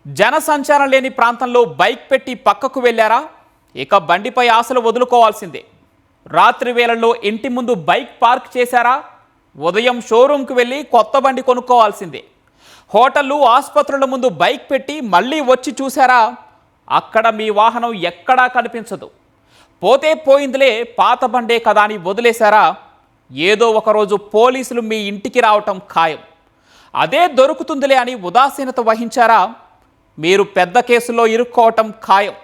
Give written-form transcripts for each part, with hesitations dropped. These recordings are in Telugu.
జనసంచారం లేని ప్రాంతంలో బైక్ పెట్టి పక్కకు వెళ్ళారా? ఇక బండిపై ఆశలు వదులుకోవాల్సిందే. రాత్రి వేళల్లో ఇంటి ముందు బైక్ పార్క్ చేశారా? ఉదయం షోరూంకు వెళ్ళి కొత్త బండి కొనుక్కోవాల్సిందే. హోటళ్ళు, ఆసుపత్రుల ముందు బైక్ పెట్టి మళ్ళీ వచ్చి చూశారా? అక్కడ మీ వాహనం ఎక్కడా కనిపించదు. పోతే పోయిందిలే, పాత బండే కదా అని వదిలేశారా? ఏదో ఒకరోజు పోలీసులు మీ ఇంటికి రావటం ఖాయం. అదే దొరుకుతుందిలే అని ఉదాసీనత వహించారా? మీరు పెద్ద కేసులో ఇరుక్కోవటం ఖాయం.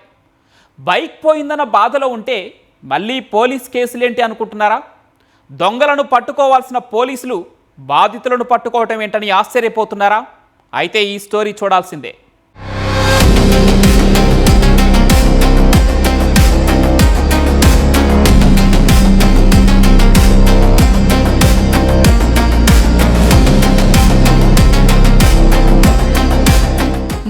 బైక్ పోయిందన్న బాధలో ఉంటే మళ్ళీ పోలీస్ కేసులేంటి అనుకుంటున్నారా? దొంగలను పట్టుకోవాల్సిన పోలీసులు బాధితులను పట్టుకోవటం ఏంటని ఆశ్చర్యపోతున్నారా? అయితే ఈ స్టోరీ చూడాల్సిందే.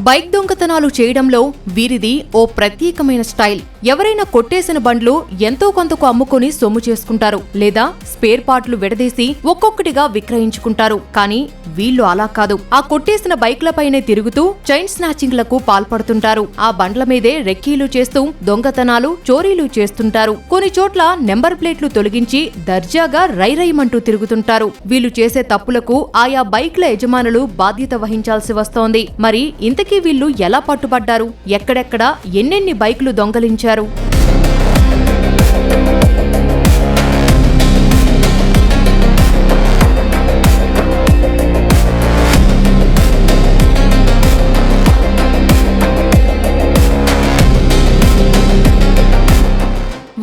బైక్ దొంగతనాలు చేయడంలో వీరిది ఓ ప్రత్యేకమైన స్టైల్. ఎవరైనా కొట్టేసిన బండ్లు ఎంతో కొంతకు అమ్ముకుని సొమ్ము చేసుకుంటారు, లేదా స్పేర్ పార్ట్లు విడదీసి ఒక్కొక్కటిగా విక్రయించుకుంటారు. కానీ వీళ్ళు అలా కాదు. ఆ కొట్టేసిన బైక్లపైనే తిరుగుతూ చైన్ స్నాచింగ్లకు పాల్పడుతుంటారు. ఆ బండ్ల మీదే రెక్కీలు చేస్తూ దొంగతనాలు, చోరీలు చేస్తుంటారు. కొన్ని చోట్ల నెంబర్ ప్లేట్లు తొలగించి దర్జాగా రైరైమంటూ తిరుగుతుంటారు. వీళ్ళు చేసే తప్పులకు ఆయా బైక్ల యజమానులు బాధ్యత వహించాల్సి వస్తోంది. మరి ఇంతకీ వీళ్ళు ఎలా పట్టుబడ్డారు? ఎక్కడెక్కడ ఎన్నెన్ని బైకులు దొంగలించారు?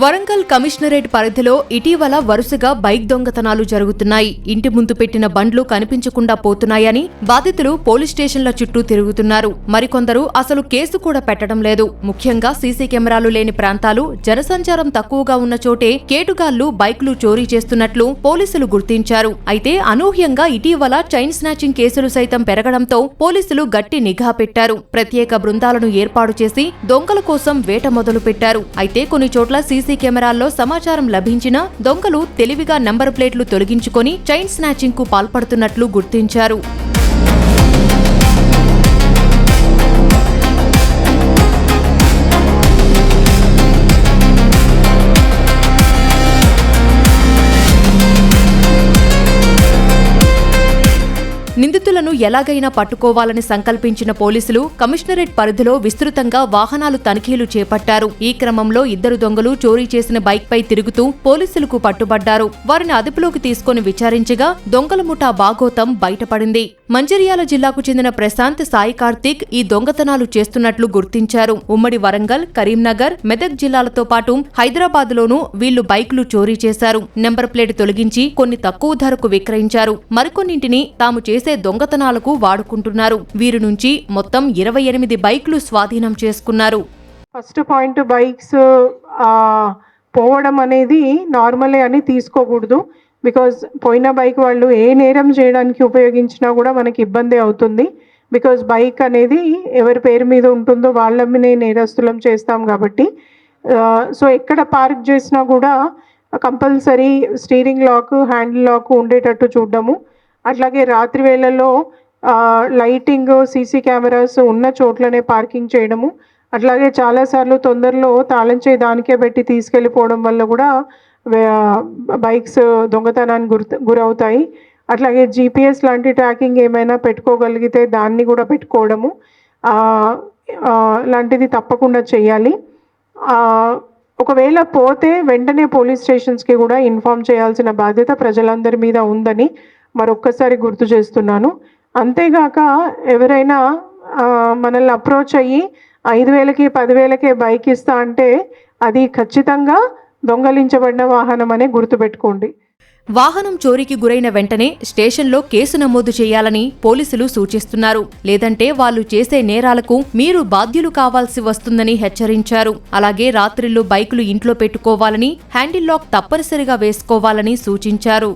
వరంగల్ కమిషనరేట్ పరిధిలో ఇటీవల వరుసగా బైక్ దొంగతనాలు జరుగుతున్నాయి. ఇంటి ముందు పెట్టిన బండ్లు కనిపించకుండా పోతున్నాయని బాధితులు పోలీస్ స్టేషన్ల చుట్టూ తిరుగుతున్నారు. మరికొందరు అసలు కేసు కూడా పెట్టడం లేదు. ముఖ్యంగా సీసీ కెమెరాలు లేని ప్రాంతాలు, జనసంచారం తక్కువగా ఉన్న చోటే కేటుగాళ్లు బైక్లు చోరీ చేస్తున్నట్లు పోలీసులు గుర్తించారు. అయితే అనూహ్యంగా ఇటీవల చైన్ స్నాచింగ్ కేసులు సైతం పెరగడంతో పోలీసులు గట్టి నిఘా పెట్టారు. ప్రత్యేక బృందాలను ఏర్పాటు చేసి దొంగల కోసం వేట మొదలు పెట్టారు. అయితే కొన్ని చోట్ల సీసీ కెమెరాల్లో సమాచారం లభించినా దొంగలు తెలివిగా నంబర్ ప్లేట్లు తొలగించుకొని చైన్ స్నాచింగ్ కు పాల్పడుతున్నట్లు గుర్తించారు. నిందితులను ఎలాగైనా పట్టుకోవాలని సంకల్పించిన పోలీసులు కమిషనరేట్ పరిధిలో విస్తృతంగా వాహనాలు తనిఖీలు చేపట్టారు. ఈ క్రమంలో ఇద్దరు దొంగలు చోరీ చేసిన బైక్ పై తిరుగుతూ పోలీసులకు పట్టుబడ్డారు. వారిని అదుపులోకి తీసుకుని విచారించగా దొంగల ముఠా బాగోతం బయటపడింది. మంచిర్యాల జిల్లాకు చెందిన ప్రశాంత్, సాయి కార్తీక్ ఈ దొంగతనాలు చేస్తున్నట్లు గుర్తించారు. ఉమ్మడి వరంగల్, కరీంనగర్, మెదక్ జిల్లాలతో పాటు హైదరాబాద్ లోనూ వీళ్లు బైక్లు చోరీ చేశారు. నెంబర్ ప్లేట్ తొలగించి కొన్ని తక్కువ ధరకు విక్రయించారు. మరికొన్నింటిని తాము చేసే దొంగతనాలకు వాడుకుంటున్నారు. వీరి నుంచి మొత్తం 28 బైక్లు స్వాధీనం చేసుకున్నారు. ఫస్ట్ పాయింట్, బైక్స్ పోవడం అనేది నార్మలే అని తీసుకోకూడదు. బికాజ్ పోయిన బైక్ వాళ్ళు ఏ నేరం చేయడానికి ఉపయోగించినా కూడా మనకి ఇబ్బంది అవుతుంది. బికాజ్ బైక్ అనేది ఎవరి పేరు మీద ఉంటుందో వాళ్ళని నేరస్తులం చేస్తాం కాబట్టి. సో ఎక్కడ పార్క్ చేసినా కూడా compulsory steering lock, handle lock ఉండేటట్టు చూడడము. అట్లాగే రాత్రి వేళల్లో లైటింగ్, సీసీ కెమెరాస్ ఉన్న చోట్లనే పార్కింగ్ చేయడము. అట్లాగే చాలాసార్లు తొందరలో తాళం చేయి దానికే పెట్టి తీసుకెళ్ళిపోవడం వల్ల కూడా బైక్స్ దొంగతనానికి గురవుతాయి. అట్లాగే జీపీఎస్ లాంటి ట్రాకింగ్ ఏమైనా పెట్టుకోగలిగితే దాన్ని కూడా పెట్టుకోవడము లాంటిది తప్పకుండా చేయాలి. ఒకవేళ పోతే వెంటనే పోలీస్ స్టేషన్స్కి కూడా ఇన్ఫామ్ చేయాల్సిన బాధ్యత ప్రజలందరి మీద ఉందని మరొక్కసారి గుర్తు చేస్తున్నాను. అంతేగాక ఎవరైనా మనల్ని అప్రోచ్ అయ్యి 5,000కి 10,000కే బైక్ ఇస్తా అంటే అది ఖచ్చితంగా దొంగలించబడిన వాహనం అనే గుర్తుపెట్టుకోండి. వాహనం చోరీకి గురైన వెంటనే స్టేషన్లో కేసు నమోదు చేయాలని పోలీసులు సూచిస్తున్నారు. లేదంటే వాళ్ళు చేసే నేరాలకు మీరు బాధ్యులు కావాల్సి వస్తుందని హెచ్చరించారు. అలాగే రాత్రిళ్లు బైకులు ఇంట్లో పెట్టుకోవాలని, హ్యాండిల్ లాక్ తప్పనిసరిగా వేసుకోవాలని సూచించారు.